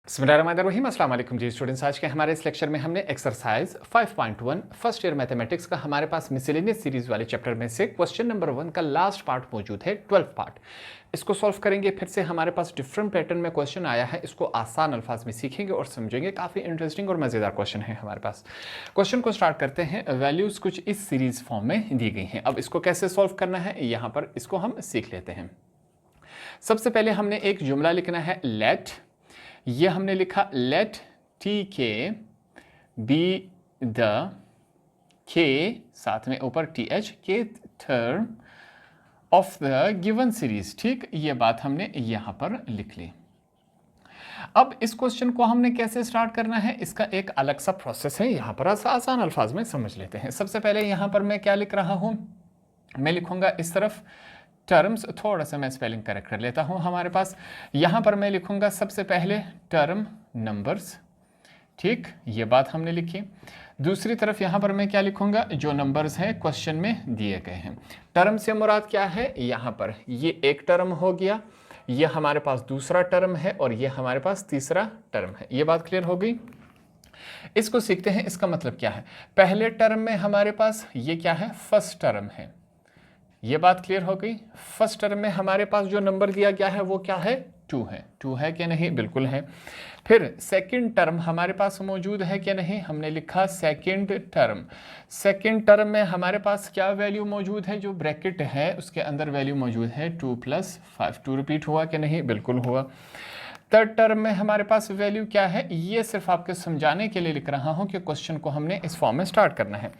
बिस्मिल्लाहिर्रहमानिर्रहीम अस्सलाम वालेकुम जी स्टूडेंट्स। आज के हमारे इस लेक्चर में हमने एक्सरसाइज 5.1 फर्स्ट ईयर मैथमेटिक्स का हमारे पास मिसलेनियस सीरीज वाले चैप्टर में से क्वेश्चन नंबर 1 का लास्ट पार्ट मौजूद है, 12 पार्ट। इसको सॉल्व करेंगे। फिर से हमारे पास डिफरेंट पैटर्न में क्वेश्चन आया है, इसको आसान अल्फाज में सीखेंगे और समझेंगे। काफ़ी इंटरेस्टिंग और मज़ेदार क्वेश्चन है हमारे पास। क्वेश्चन को स्टार्ट करते हैं। वैल्यूज़ कुछ इस सीरीज फॉर्म में दी गई हैं। अब इसको कैसे सॉल्व करना है यहाँ पर इसको हम सीख लेते हैं। सबसे पहले हमने एक जुमला लिखना है, लेट, ये हमने लिखा लेट टी के बी द के साथ में ऊपर टी एच के term of the given series. ठीक, ये बात हमने यहां पर लिख ली। अब इस क्वेश्चन को हमने कैसे स्टार्ट करना है, इसका एक अलग सा प्रोसेस है। यहां पर आसान अल्फाज में समझ लेते हैं। सबसे पहले यहां पर मैं क्या लिख रहा हूं, मैं लिखूंगा इस तरफ टर्म्स, थोड़ा सा मैं स्पेलिंग करेक्ट कर लेता हूं। हमारे पास यहां पर मैं लिखूंगा सबसे पहले टर्म नंबर्स। ठीक, ये बात हमने लिखी। दूसरी तरफ यहां पर मैं क्या लिखूंगा, जो नंबर्स हैं क्वेश्चन में दिए गए हैं। टर्म से मुराद क्या है, यहां पर ये एक टर्म हो गया, ये हमारे पास दूसरा टर्म है और ये हमारे पास तीसरा टर्म है। ये बात क्लियर हो गई। इसको सीखते हैं, इसका मतलब क्या है। पहले टर्म में हमारे पास ये क्या है, फर्स्ट टर्म है। ये बात क्लियर हो गई। फर्स्ट टर्म में हमारे पास जो नंबर दिया गया है वो क्या है, 2 है। 2 है कि नहीं, बिल्कुल है। फिर सेकंड टर्म हमारे पास मौजूद है कि नहीं, हमने लिखा सेकंड टर्म। सेकंड टर्म में हमारे पास क्या वैल्यू मौजूद है, जो ब्रैकेट है उसके अंदर वैल्यू मौजूद है 2 + 5। 2 रिपीट हुआ कि नहीं, बिल्कुल हुआ। थर्ड टर्म में हमारे पास वैल्यू क्या है, ये सिर्फ आपके समझाने के लिए लिख रहा हूं कि क्वेश्चन को हमने इस फॉर्म में स्टार्ट करना है।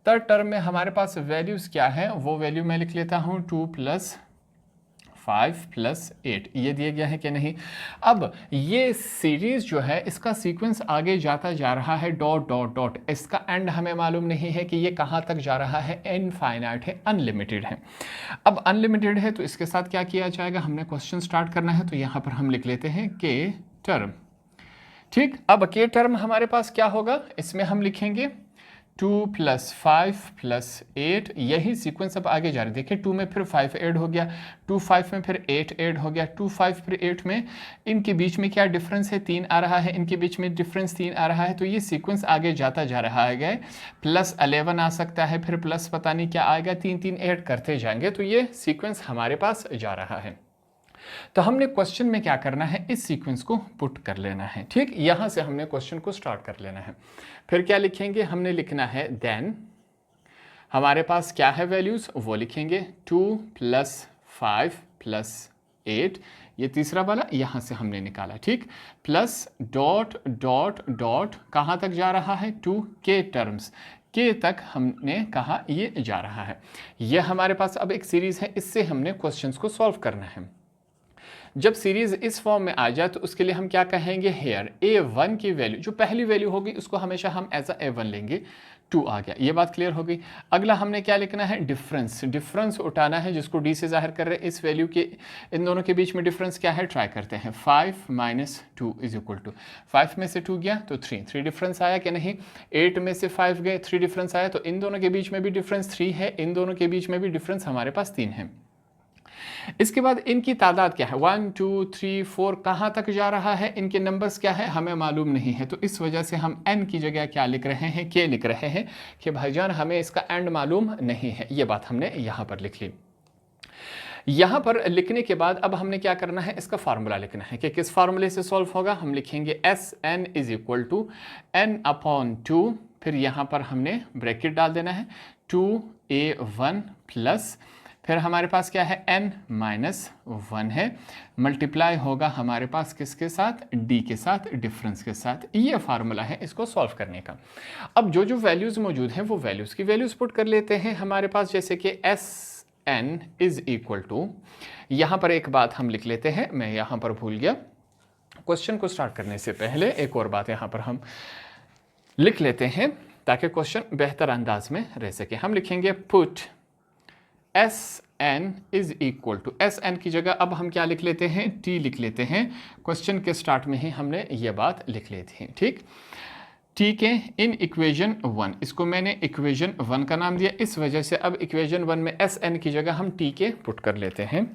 थर्ड टर्म में हमारे पास वैल्यूज क्या है, वो वैल्यू मैं लिख लेता हूं 2 + 5 + 8। ये दिया गया है कि नहीं। अब ये सीरीज जो है इसका सीक्वेंस आगे जाता जा रहा है, डॉट डॉट डॉट। इसका एंड हमें मालूम नहीं है कि ये कहाँ तक जा रहा है, इनफाइनाइट है, अनलिमिटेड है। अब अनलिमिटेड है तो इसके साथ क्या किया जाएगा, हमने क्वेश्चन स्टार्ट करना है तो यहाँ पर हम लिख लेते हैं के टर्म। ठीक, अब के टर्म हमारे पास क्या होगा, इसमें हम लिखेंगे 2 + 5 + 8। यही सीक्वेंस अब आगे जा रही है। देखिए 2 में फिर 5 ऐड हो गया, 2 5 में फिर 8 ऐड हो गया, 2 5 फिर 8 में इनके बीच में क्या डिफरेंस है, 3 आ रहा है। इनके बीच में डिफरेंस 3 आ रहा है, तो ये सीक्वेंस आगे जाता जा रहा है। +11 आ सकता है, फिर प्लस पता नहीं क्या आएगा, 3 3 ऐड करते जाएंगे, तो ये सीक्वेंस हमारे पास जा रहा है। तो हमने क्वेश्चन में क्या करना है, इस सीक्वेंस को पुट कर लेना है। ठीक, यहां से हमने क्वेश्चन को स्टार्ट कर लेना है। फिर क्या लिखेंगे, हमने लिखना है देन हमारे पास क्या है वैल्यूज, वो लिखेंगे 2 + 5 + 8। ये तीसरा वाला यहां से हमने निकाला। ठीक, प्लस डॉट डॉट डॉट कहां तक जा रहा है, 2 के टर्म्स के तक हमने कहा ये जा रहा है। ये हमारे पास अब एक सीरीज है, इससे हमने क्वेश्चंस को सॉल्व करना है। जब सीरीज इस फॉर्म में आ जाए तो उसके लिए हम क्या कहेंगे, हेयर a1 की वैल्यू, जो पहली वैल्यू होगी उसको हमेशा हम एज a1 लेंगे। 2 आ गया, ये बात क्लियर हो गई। अगला हमने क्या लिखना है, डिफरेंस। डिफरेंस उठाना है जिसको d से जाहिर कर रहे हैं। इस वैल्यू के इन दोनों के बीच में डिफरेंस क्या है, ट्राई करते हैं। 5 - 2 = 5 में से 2 गया तो 3 डिफरेंस आया कि नहीं। 8 में से 5 गए, 3 डिफरेंस आया, तो इन दोनों के बीच में भी डिफरेंस 3 है, इन दोनों के बीच में भी डिफरेंस हमारे पास 3 है। इसके बाद इनकी तादाद क्या है, 1 2 3 4 कहाँ तक जा रहा है, इनके नंबर्स क्या है हमें मालूम नहीं है। तो इस वजह से हम n की जगह क्या लिख रहे हैं, k लिख रहे हैं कि भाईजान हमें इसका एंड मालूम नहीं है। ये बात हमने यहाँ पर लिख ली। यहाँ पर लिखने के बाद अब हमने क्या करना है, इसका फार्मूला लिखना है कि किस फार्मूले से सॉल्व होगा। हम लिखेंगे Sn = n/2। फिर यहाँ पर हमने ब्रैकेट डाल देना है, 2a1 प्लस फिर हमारे पास क्या है, n-1 है, मल्टीप्लाई होगा हमारे पास किसके साथ, d के साथ, डिफरेंस के साथ। ये फार्मूला है इसको सॉल्व करने का। अब जो जो वैल्यूज़ मौजूद हैं वो वैल्यूज़ की वैल्यूज़ पुट कर लेते हैं हमारे पास। जैसे कि Sn = यहाँ पर एक बात हम लिख लेते हैं, मैं यहाँ पर भूल गया। क्वेश्चन को स्टार्ट करने से पहले एक और बात यहाँ पर हम लिख लेते हैं ताकि क्वेश्चन बेहतर अंदाज में रह सके। हम लिखेंगे पुट Sn = Sn की जगह अब हम क्या लिख लेते हैं, t लिख लेते हैं। क्वेश्चन के स्टार्ट में ही हमने ये बात लिख ली थी। ठीक, t के इन इक्वेशन 1, इसको मैंने इक्वेशन 1 का नाम दिया। इस वजह से अब इक्वेशन 1 में Sn की जगह हम t के पुट कर लेते हैं।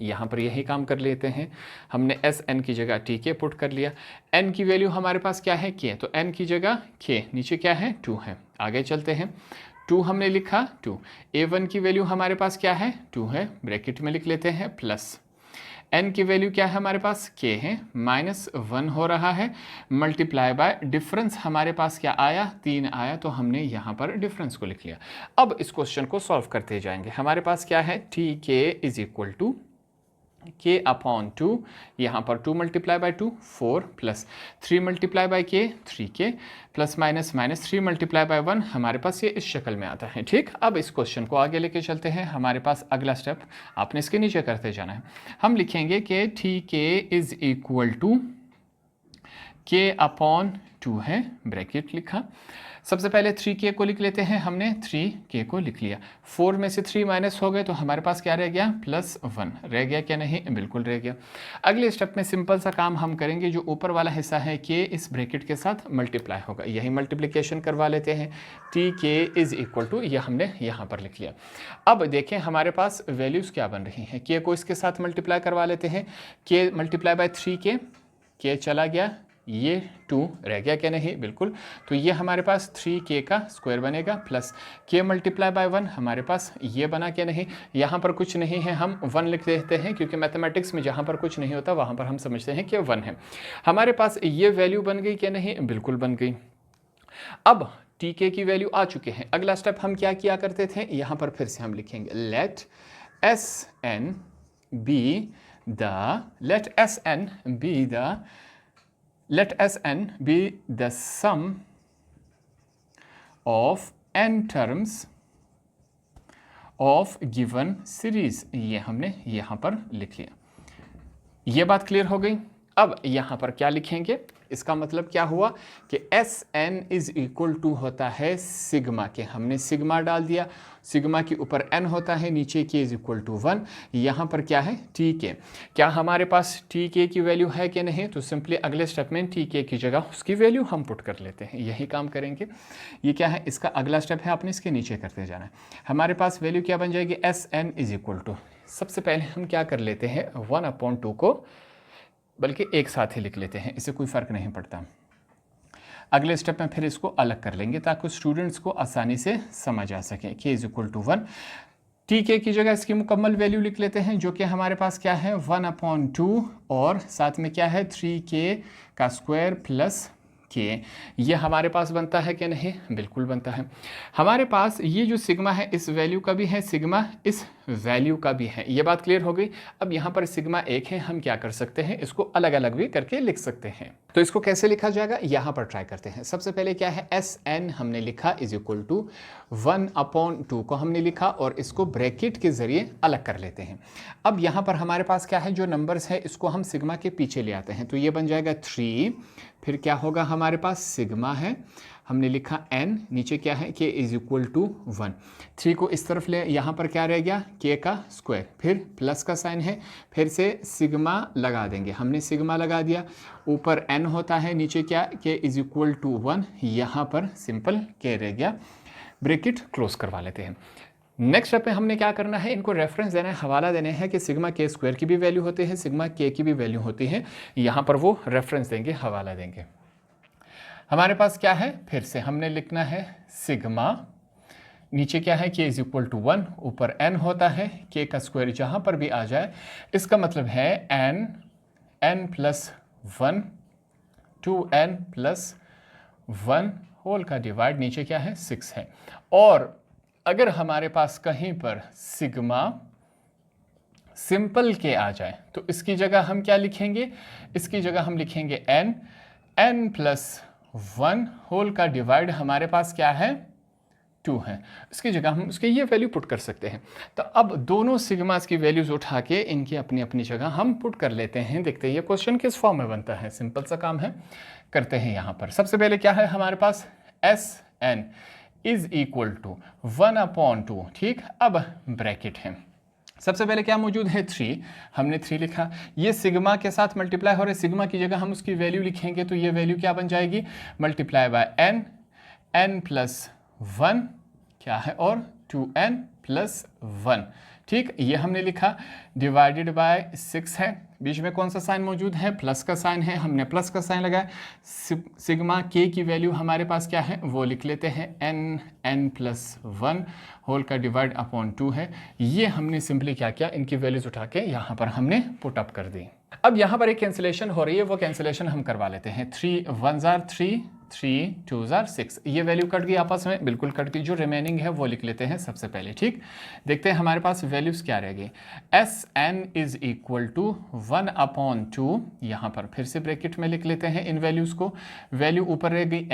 यहाँ पर यही काम कर लेते हैं, हमने एस एन की जगह टी के पुट कर लिया। एन की वैल्यू हमारे पास क्या है, के, तो एन की जगह के, नीचे क्या है 2 है। आगे चलते हैं, 2 हमने लिखा 2, A1 की वैल्यू हमारे पास क्या है 2 है, ब्रैकेट में लिख लेते हैं प्लस n की वैल्यू क्या है हमारे पास k है, -1 हो रहा है, मल्टीप्लाई बाय डिफरेंस हमारे पास क्या आया 3 आया, तो हमने यहाँ पर डिफरेंस को लिख लिया। अब इस क्वेश्चन को सॉल्व करते जाएंगे। हमारे पास क्या है T K is equal to k upon 2, यहाँ पर 2 multiply by 2 4 plus 3 multiply by K 3k plus minus minus 3 multiply by 1, हमारे पास ये इस शक्ल में आता है। ठीक, अब इस क्वेश्चन को आगे लेके चलते हैं। हमारे पास अगला स्टेप आपने इसके नीचे करते जाना है। हम लिखेंगे कि T K is equal to k upon 2 है, ब्रैकेट लिखा। सबसे पहले 3k को लिख लेते हैं, हमने 3k को लिख लिया। 4 में से 3 माइनस हो गए तो हमारे पास क्या रह गया +1 रह गया, क्या नहीं, बिल्कुल रह गया। अगले स्टेप में सिंपल सा काम हम करेंगे, जो ऊपर वाला हिस्सा है k इस ब्रैकेट के साथ मल्टीप्लाई होगा, यही मल्टीप्लिकेशन करवा लेते हैं। tk इज इक्वल टू, यह हमने यहाँ पर लिख लिया। अब देखें हमारे पास वैल्यूज़ क्या बन रही हैं, k को इसके साथ मल्टीप्लाई करवा लेते हैं, k multiply by 3k, k चला गया, ये 2 रह गया, क्या नहीं, बिल्कुल। तो ये हमारे पास 3k का स्क्वायर बनेगा प्लस k मल्टीप्लाई बाय 1, हमारे पास ये बना, क्या नहीं। यहाँ पर कुछ नहीं है, हम 1 लिख देते हैं, क्योंकि मैथमेटिक्स में जहाँ पर कुछ नहीं होता वहाँ पर हम समझते हैं कि 1 है। हमारे पास ये वैल्यू बन गई, क्या नहीं, बिल्कुल बन गई। अब tk की वैल्यू आ चुके हैं। अगला स्टेप हम क्या किया करते थे, यहाँ पर फिर से हम लिखेंगे let Sn be the sum of n terms of given series, ये हमने यहाँ पर लिख लिया। ये बात क्लियर हो गई। अब यहाँ पर क्या लिखेंगे, इसका मतलब क्या हुआ कि Sn इज इक्वल टू होता है सिग्मा के, हमने सिग्मा डाल दिया, सिग्मा के ऊपर n होता है, नीचे k इज इक्वल टू 1, यहाँ पर क्या है tk। क्या हमारे पास tk की वैल्यू है कि नहीं, तो सिंपली अगले स्टेप में tk की जगह उसकी वैल्यू हम पुट कर लेते हैं, यही काम करेंगे। ये क्या है, इसका अगला स्टेप है, आपने इसके नीचे करते जाना है। हमारे पास वैल्यू क्या बन जाएगी, Sn इज इक्वल टू, सबसे पहले हम क्या कर लेते हैं 1/2 को बल्कि एक साथ ही लिख लेते हैं, इससे कोई फ़र्क नहीं पड़ता। अगले स्टेप में फिर इसको अलग कर लेंगे ताकि स्टूडेंट्स को आसानी से समझ आ सके। k is equal to 1, tk की जगह इसकी मुकम्मल वैल्यू लिख लेते हैं, जो कि हमारे पास क्या है 1/2 और साथ में क्या है 3k का स्क्वायर प्लस k। ये हमारे पास बनता है कि नहीं, बिल्कुल बनता है। हमारे पास ये जो सिग्मा है इस वैल्यू का भी है, सिग्मा इस वैल्यू का भी है, ये बात क्लियर हो गई। अब यहाँ पर सिग्मा 1 है, हम क्या कर सकते हैं, इसको अलग अलग भी करके लिख सकते हैं। तो इसको कैसे लिखा जाएगा, यहाँ पर ट्राई करते हैं। सबसे पहले क्या है, Sn हमने लिखा इज इक्वल टू 1/2 को हमने लिखा और इसको ब्रैकेट के जरिए अलग कर लेते हैं। अब यहाँ पर हमारे पास क्या है, जो नंबर्स है इसको हम सिग्मा के पीछे ले आते हैं, तो ये बन जाएगा 3, फिर क्या होगा हमारे पास सिग्मा है, हमने लिखा n, नीचे क्या है k इज इक्वल टू 1, 3 को इस तरफ ले, यहाँ पर क्या रह गया k का स्क्वायर, फिर प्लस का साइन है, फिर से सिग्मा लगा देंगे, हमने सिग्मा लगा दिया, ऊपर n होता है, नीचे क्या k इज इक्वल टू 1, यहाँ पर सिंपल k रह गया, ब्रैकेट क्लोज करवा लेते हैं। नेक्स्ट स्टेप में हमने क्या करना है, इनको रेफरेंस देना है, हवाला देने हैं कि सिग्मा के स्क्वायर की भी वैल्यू होती है, सिग्मा के की भी वैल्यू होती है, यहाँ पर वो रेफरेंस देंगे, हवाला देंगे। हमारे पास क्या है, फिर से हमने लिखना है सिग्मा, नीचे क्या है k इज इक्वल टू 1, ऊपर n होता है, k का स्क्वायर जहाँ पर भी आ जाए, इसका मतलब है n plus 1 2n plus 1 whole का डिवाइड, नीचे क्या है 6 है। और अगर हमारे पास कहीं पर सिग्मा सिंपल के आ जाए तो इसकी जगह हम क्या लिखेंगे, इसकी जगह हम लिखेंगे n प्लस 1 होल का डिवाइड, हमारे पास क्या है 2 है, इसकी जगह हम उसके ये वैल्यू पुट कर सकते हैं। तो अब दोनों सिग्मास की वैल्यूज उठा के इनकी अपनी अपनी जगह हम पुट कर लेते हैं। देखते हैं ये क्वेश्चन किस फॉर्म में बनता है, सिंपल सा काम है, करते हैं। यहाँ पर सबसे पहले क्या है हमारे पास Sn इज इक्वल टू 1/2, ठीक। अब ब्रैकेट है, सबसे पहले क्या मौजूद है 3, हमने 3 लिखा, ये सिग्मा के साथ मल्टीप्लाई हो रहा है, सिग्मा की जगह हम उसकी वैल्यू लिखेंगे तो ये वैल्यू क्या बन जाएगी, मल्टीप्लाई बाय n प्लस 1 क्या है और 2n प्लस 1, ठीक, ये हमने लिखा, डिवाइडेड बाय 6 है, बीच में कौन सा साइन मौजूद है, प्लस का साइन है, हमने प्लस का साइन लगाया। सिग्मा के की वैल्यू हमारे पास क्या है वो लिख लेते हैं, n+1 होल का डिवाइड अपॉन 2 है। ये हमने सिंपली क्या किया, इनकी वैल्यूज उठा के यहाँ पर हमने पुट अप कर दी। अब यहाँ पर एक कैंसिलेशन हो रही है, वो कैंसिलेशन हम करवा लेते हैं। 3 1 3, 3 2 6, ये वैल्यू कट गई आपस में, बिल्कुल कट गई। जो रिमेनिंग है वो लिख लेते हैं सबसे पहले। ठीक, देखते हैं हमारे पास वैल्यूज क्या रह गई। Sn इज इक्वल टू 1/2, यहाँ पर फिर से ब्रैकेट में लिख लेते हैं इन वैल्यूज को। वैल्यू ऊपर रह गई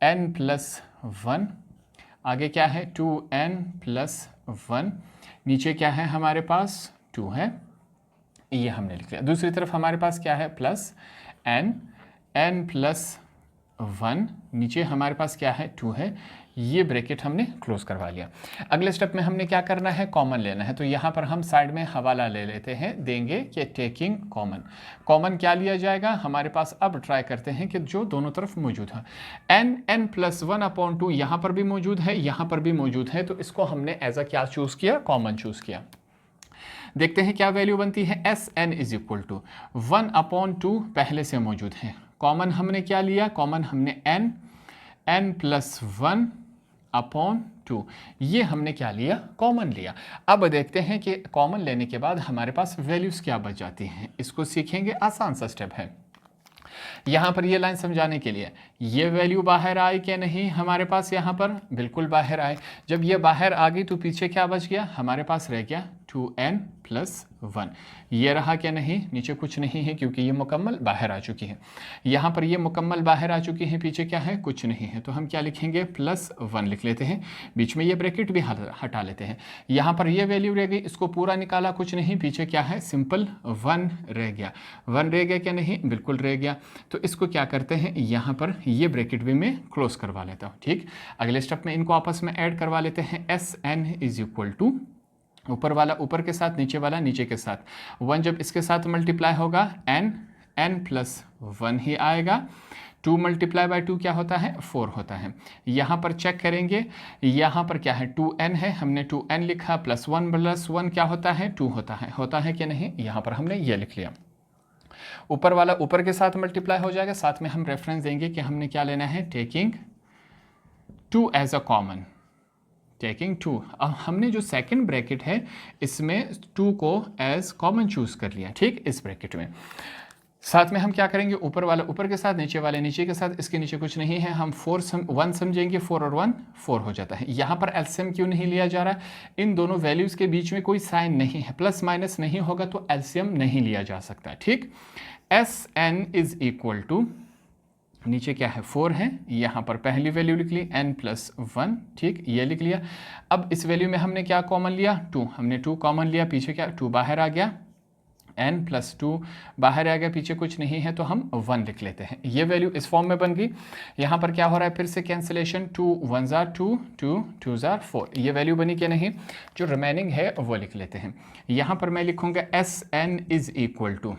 n+1, आगे क्या है 2n+1, नीचे क्या है हमारे पास 2 है, ये हमने लिख लिया। दूसरी तरफ हमारे पास क्या है, प्लस n+1, नीचे हमारे पास क्या है 2 है, ये ब्रैकेट हमने क्लोज करवा लिया। अगले स्टेप में हमने क्या करना है, कॉमन लेना है। तो यहाँ पर हम साइड में हवाला ले लेते हैं, देंगे कि टेकिंग कॉमन। कॉमन क्या लिया जाएगा हमारे पास, अब ट्राई करते हैं कि जो दोनों तरफ मौजूद है। n+1/2 यहाँ पर भी मौजूद है, यहाँ पर भी मौजूद है, तो इसको हमने एज अ क्या चूज़ किया, कॉमन चूज़ किया। देखते हैं क्या वैल्यू बनती है। Sn इज इक्वल टू 1/2 पहले से मौजूद है, कॉमन हमने क्या लिया, कॉमन हमने n+1/2, ये हमने क्या लिया, कॉमन लिया। अब देखते हैं कि कॉमन लेने के बाद हमारे पास वैल्यूज क्या बच जाती हैं, इसको सीखेंगे, आसान सा स्टेप है। यहाँ पर ये लाइन समझाने के लिए, ये वैल्यू बाहर आई क्या नहीं, हमारे पास यहाँ पर बिल्कुल बाहर आए। जब ये बाहर आ गई तो पीछे क्या बच गया, हमारे पास रह गया 2n+1, ये रहा क्या नहीं, नीचे कुछ नहीं है क्योंकि ये मुकम्मल बाहर आ चुकी है। यहाँ पर ये मुकम्मल बाहर आ चुकी है, पीछे क्या है, कुछ नहीं है, तो हम क्या लिखेंगे, +1 लिख लेते हैं, बीच में ये ब्रैकेट भी हटा लेते हैं। यहाँ पर ये वैल्यू रह गई, इसको पूरा निकाला, कुछ नहीं, पीछे क्या है, सिंपल 1 रह गया। 1 रह गया क्या नहीं, बिल्कुल रह गया। तो इसको क्या करते हैं, यहाँ पर ये ब्रैकेट भी मैं क्लोज करवा लेता हूँ। ठीक, अगले स्टेप में इनको आपस में ऐड करवा लेते हैं। Sn इज इक्वल टू, ऊपर वाला ऊपर के साथ, नीचे वाला नीचे के साथ, 1 जब इसके साथ मल्टीप्लाई होगा n+1 ही आएगा। 2 × 2 क्या होता है, 4 होता है। यहाँ पर चेक करेंगे, यहाँ पर क्या है, 2n है, हमने 2n लिखा, +1 क्या होता है, 2 होता है कि नहीं, यहाँ पर हमने ये लिख लिया। ऊपर वाला ऊपर के साथ मल्टीप्लाई हो जाएगा, साथ में हम रेफरेंस देंगे कि हमने क्या लेना है, taking 2 as a common, taking 2। अब हमने जो सेकंड ब्रैकेट है इसमें 2 को एज कॉमन चूज कर लिया। ठीक, इस ब्रैकेट में साथ में हम क्या करेंगे, ऊपर वाला ऊपर के साथ, नीचे वाले नीचे के साथ, इसके नीचे कुछ नहीं है, हम 1 समझेंगे, 4 और 1 4 हो जाता है। यहाँ पर एलसीएम क्यों नहीं लिया जा रहा है, इन दोनों वैल्यूज़ के बीच में कोई साइन नहीं है, प्लस माइनस नहीं होगा तो एलसीएम नहीं लिया जा सकता। ठीक, Sn इज इक्वल टू, नीचे क्या है 4 है, यहाँ पर पहली वैल्यू लिख ली n+1, ठीक, ये लिख लिया। अब इस वैल्यू में हमने क्या कॉमन लिया, 2, हमने 2 कॉमन लिया, पीछे क्या 2 बाहर आ गया, n+2 बाहर आ गया, पीछे कुछ नहीं है तो हम 1 लिख लेते हैं। ये वैल्यू इस फॉर्म में बन गई। यहाँ पर क्या हो रहा है, फिर से कैंसिलेशन, 2 1 2, 2 2 4, ये वैल्यू बनी क्या नहीं, जो रिमेनिंग है वो लिख लेते हैं। यहाँ पर मैं लिखूँगा Sn इज इक्वल टू,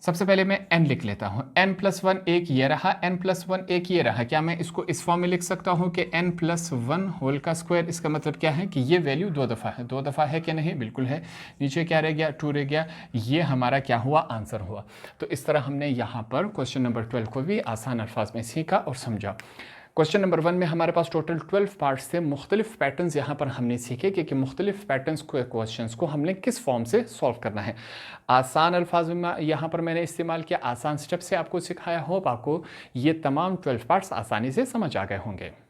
सबसे पहले मैं n लिख लेता हूँ, n+1 एक ये रहा, n+1 एक ये रहा। क्या मैं इसको इस फॉर्म में लिख सकता हूँ कि n+1 होल का स्क्वायर, इसका मतलब क्या है कि ये वैल्यू 2 दफ़ा है, 2 दफ़ा है कि नहीं, बिल्कुल है। नीचे क्या रह गया, 2 रह गया, ये हमारा क्या हुआ, आंसर हुआ। तो इस तरह हमने यहाँ पर क्वेश्चन नंबर 12 को भी आसान अल्फाज में सीखा और समझा। क्वेश्चन नंबर 1 में हमारे पास टोटल 12 पार्ट्स थे। मुख्तलिफ पैटर्न्स यहाँ पर हमने सीखे कि मुख्तलिफ पैटर्न्स को क्वेश्चंस को हमने किस फॉर्म से सॉल्व करना है। आसान अल्फाज में यहाँ पर मैंने इस्तेमाल किया, आसान स्टेप से आपको सिखाया। होप आपको ये तमाम 12 पार्ट्स आसानी से समझ आ गए होंगे।